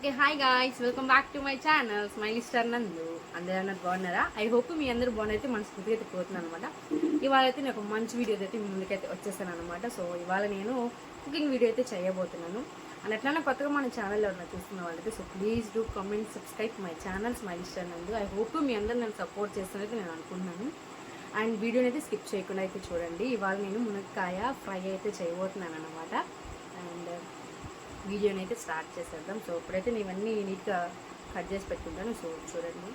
Okay hi guys, welcome back to my channel smiley star నందు. అందరూ అన్నది బాగున్నారా? ఐ హోప్ మీ అందరూ బాగున్నైతే మనస్ఫూర్తిగా అయితే పోతున్నాను అనమాట. ఇవాళ అయితే నేను ఒక మంచి వీడియో అయితే మీ ముందుకైతే వచ్చేసాను అనమాట. సో ఇవాళ నేను కుకింగ్ వీడియో అయితే చేయబోతున్నాను. అండ్ ఎట్లన్నా కొత్తగా మన ఛానల్లో ఉన్న చూస్తున్న వాళ్ళైతే so please do comment subscribe my channel smiley star నందు. ఐ హోప్ మీ అందరూ నన్ను సపోర్ట్ చేస్తానైతే నేను అనుకుంటున్నాను. అండ్ వీడియోని అయితే స్కిప్ చేయకుండా అయితే చూడండి. ఇవాళ నేను మునక్కాయ ఫ్రై అయితే చేయబోతున్నాను అనమాట. అండ్ వీడియోని అయితే స్టార్ట్ చేసేద్దాం. సో ఇప్పుడైతే నేను ఇవన్నీ నీట్గా కట్ చేసి పెట్టుకుంటాను. సో చూడండి,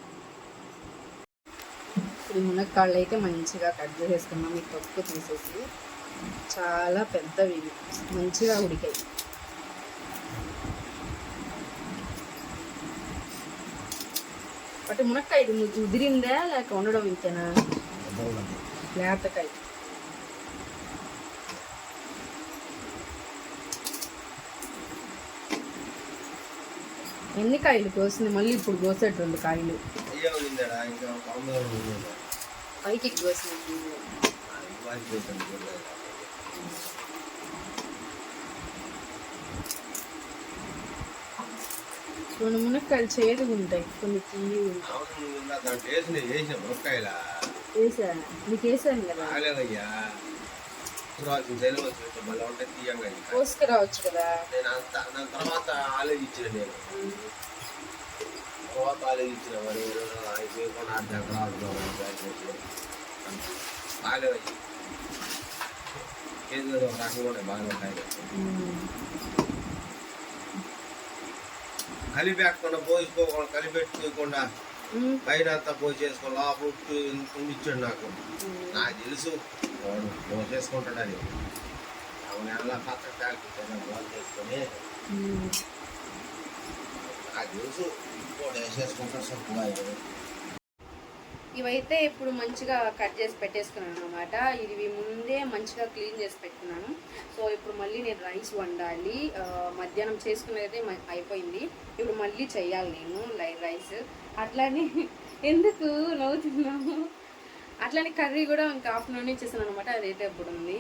ఇప్పుడు మునక్కాళ్ళు అయితే మంచిగా కట్ చేసేసుకున్నాం. ఈ తొక్కు తీసేసి చాలా పెద్దవి మంచిగా ఉడికాయి. బట్ మునక్కాయ ఇది ఉదిరిందా లేక ఉండడం ఇంతేనా? లేతకాయ ఎన్ని కాయలు కోసింది? మళ్ళీ ఇప్పుడు కోసేటువంటి కాయలు పైకి కోసింది. కొన్ని మునక్కాయలు చేదుగా ఉంటాయి, కొన్ని తీయ వేసా నీకు వేసాను కదా, కోసుకురావచ్చు కదా. తర్వాత ఆలోచించిన మరి ఏదో రకంగా బాగా ఉంటాయి. కలిపెట్టకుండా పోసుకోకుండా కలిపెట్టుకోకుండా పైన అంతా పోసేసుకోవాలి. లోపల ఇచ్చాడు నాకు తెలుసు పోసేసుకుంటాడని. నెల పక్క బాల్ చేసుకొని నాకు తెలుసు వేసేసుకుంటాడు సొప్పుగా. ఇవైతే ఇప్పుడు మంచిగా కట్ చేసి పెట్టేసుకున్నాను అనమాట. ఇవి ముందే మంచిగా క్లీన్ చేసి పెట్టుకున్నాను. సో ఇప్పుడు మళ్ళీ నేను రైస్ వండాలి. మధ్యాహ్నం చేసుకునేది అయిపోయింది, ఇప్పుడు మళ్ళీ చెయ్యాలి నేను రైస్. అట్లానే ఎందుకు నవ్వుతున్నాము? అట్లానే కర్రీ కూడా ఇంకా ఆఫ్టర్నూన్ చేసాను అనమాట. అదైతే ఇప్పుడు ఉంది.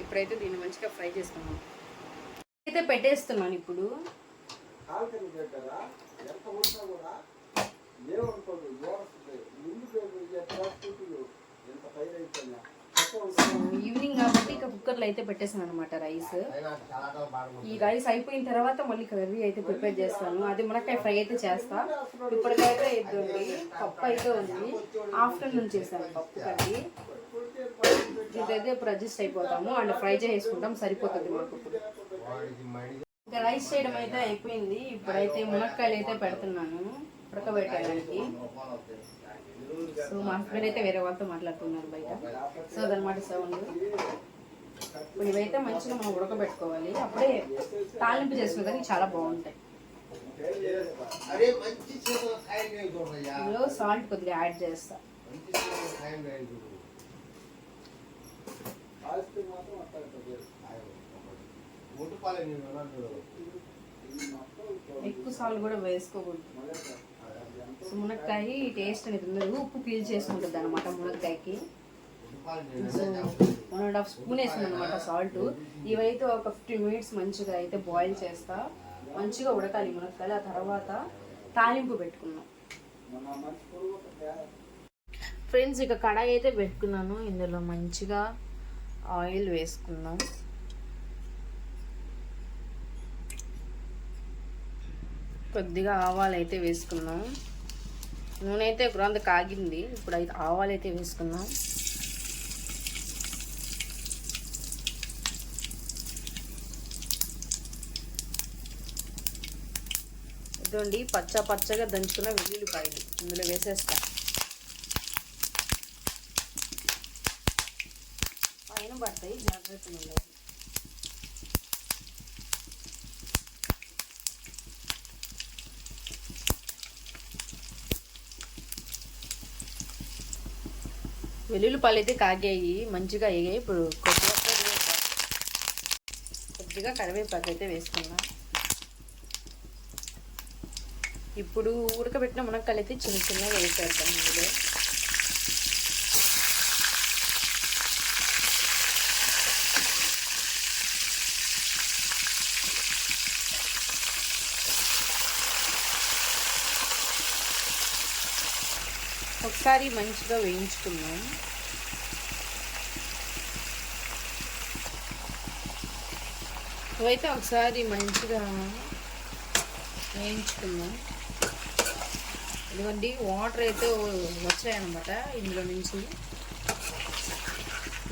ఇప్పుడైతే దీన్ని మంచిగా ఫ్రై చేసుకున్నాను. అయితే పెట్టేస్తున్నాను ఇప్పుడు. ఈవినింగ్ కాబట్టి ఇక కుక్కర్లో అయితే పెట్టేసాను అనమాట రైస్. ఈ రైస్ అయిపోయిన తర్వాత మళ్ళీ కర్రీ అయితే ప్రిపేర్ చేస్తాను. అది మునక్కాయ ఫ్రై అయితే చేస్తా. ఇప్పటికైతే ఇద్దండి, పప్పు అయితే ఉంది. ఆఫ్టర్నూన్ చేశాను పప్పు కర్రీ. ఇదైతే ఇప్పుడు అడ్జస్ట్ అయిపోతాము అండ్ ఫ్రై చేసుకుంటాం, సరిపోతుంది మాకు. ఇంకా రైస్ చేయడం అయితే అయిపోయింది. ఇప్పుడైతే మునక్కాయలు అయితే పెడుతున్నాను ఉడకబెట్టడానికి. సో మా హస్బెండ్ అయితే వేరే వాళ్ళతో మాట్లాడుతున్నారు బయట. సో అదనమాట సౌండ్. ఇప్పుడు ఇవైతే మంచిగా మనం ఉడకబెట్టుకోవాలి, అప్పుడే తాలింపు చేసుకునేదానికి చాలా బాగుంటాయి. ఇందులో సాల్ట్ కొద్దిగా యాడ్ చేస్తా. ఎక్కువ సాల్ట్ కూడా వేసుకోకూడదు. సో మునక్కాయ టేస్ట్ అనేది ఉండదు, ఉప్పు పీల్ చేసుకుంటుంది అనమాట మునక్కాయకి. సో 1.5 స్పూన్ వేసుకుంది అనమాట సాల్ట్. ఇవైతే ఒక 15 మినిట్స్ మంచిగా అయితే బాయిల్ చేస్తా. మంచిగా ఉడకాలి మునక్కాయలు. ఆ తర్వాత తాలింపు పెట్టుకున్నాం. ఫ్రెండ్స్ ఇక కడాయి అయితే పెట్టుకున్నాను. ఇందులో మంచిగా ఆయిల్ వేసుకుందాం. కొద్దిగా ఆవాలు అయితే వేసుకున్నాం. నూనె అయితే ఇప్పుడు అంత కాగింది. ఇప్పుడు అయితే ఆవాలు అయితే వేసుకున్నాం. ఇదండి పచ్చగా దంచుకున్న వెల్లుల్లిపాయలు ఇందులో వేసేస్తా. పైన పడతాయి, జాగ్రత్తగా ఉండాలి. వెల్లుల్లిపాయలు అయితే కాగాయి, మంచిగా అయ్యాయి. ఇప్పుడు కొద్దిగా కరివేపాకు అయితే వేసుకున్నా. ఇప్పుడు ఉడకబెట్టిన మునక్కాయలు అయితే చిన్నగా వేసేద్దాం ఇందులో. ఒకసారి మంచిగా వేయించుకున్నాం. ఇవైతే ఒకసారి మంచిగా వేయించుకున్నాం. ఇదిగోండి వాటర్ అయితే వచ్చాయన్నమాట ఇందులో నుంచి.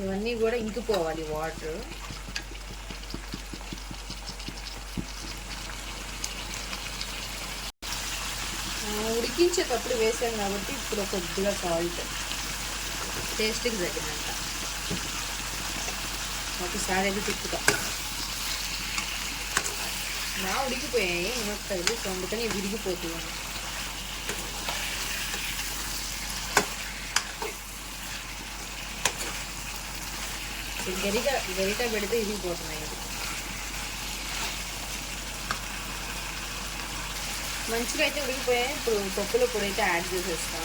ఇవన్నీ కూడా ఇంకిపోవాలి వాటర్. ఉడికించేటప్పుడు వేసాం కాబట్టి ఇప్పుడు కొద్దిగా సాల్ట్ టేస్ట్కి తగ్గినంత ఒకసారి అది తిప్పుతా. బాగా ఉడికిపోయాయి మునక్కాయలు, సో అందుకని విరిగిపోతున్నాయి. గరిట పెడితే విరిగిపోతున్నాయి. మంచిగా అయితే ఉడికిపోయాయి. ఇప్పుడు పప్పుల పొడి అయితే యాడ్ చేసేస్తాం.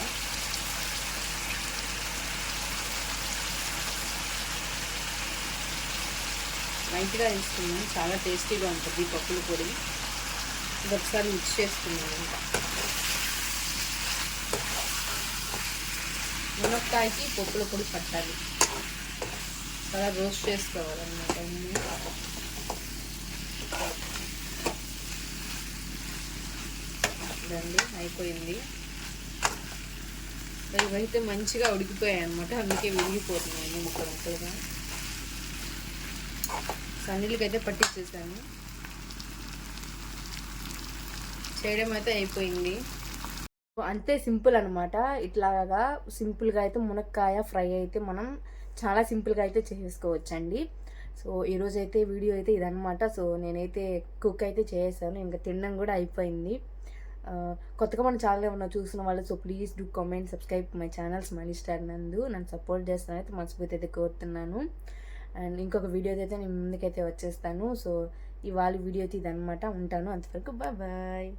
లైట్గా వేసుకున్నాం, చాలా టేస్టీగా ఉంటుంది పప్పుల పొడి. ఇది ఒకసారి మిక్స్ చేసుకున్నాం. ఇంకా మునక్కాయకి పప్పుల పొడి పట్టాలి, చాలా రోస్ట్ చేసుకోవాలన్నమాట. ఇదండి అయిపోయింది. ఇవైతే మంచిగా ఉడికిపోయాయి అన్నమాట, అందుకే విరిగిపోతున్నాయి ముక్కలుగా. సన్నీళ్ళకి అయితే పట్టించేసాను. చేయడం అయితే అయిపోయింది. అంతే, సింపుల్ అనమాట. ఇట్లాగా సింపుల్గా అయితే మునక్కాయ ఫ్రై అయితే మనం చాలా సింపుల్గా అయితే చేసుకోవచ్చండి. సో ఈరోజైతే వీడియో అయితే ఇదనమాట. సో నేనైతే కుక్ అయితే చేసాను, ఇంకా తినడం కూడా అయిపోయింది. కొత్తగా మన ఛానల్ ఏమన్నా చూసిన వాళ్ళు so please do comment, subscribe my channels money star నందు. నన్ను సపోర్ట్ చేస్తాను అయితే మనస్ఫూర్తి అయితే కోరుతున్నాను. అండ్ ఇంకొక వీడియో అయితే నేను ముందుకైతే వచ్చేస్తాను. సో ఇవాళ వీడియో అయితే ఇదనమాట. ఉంటాను, అంతవరకు బాయ్.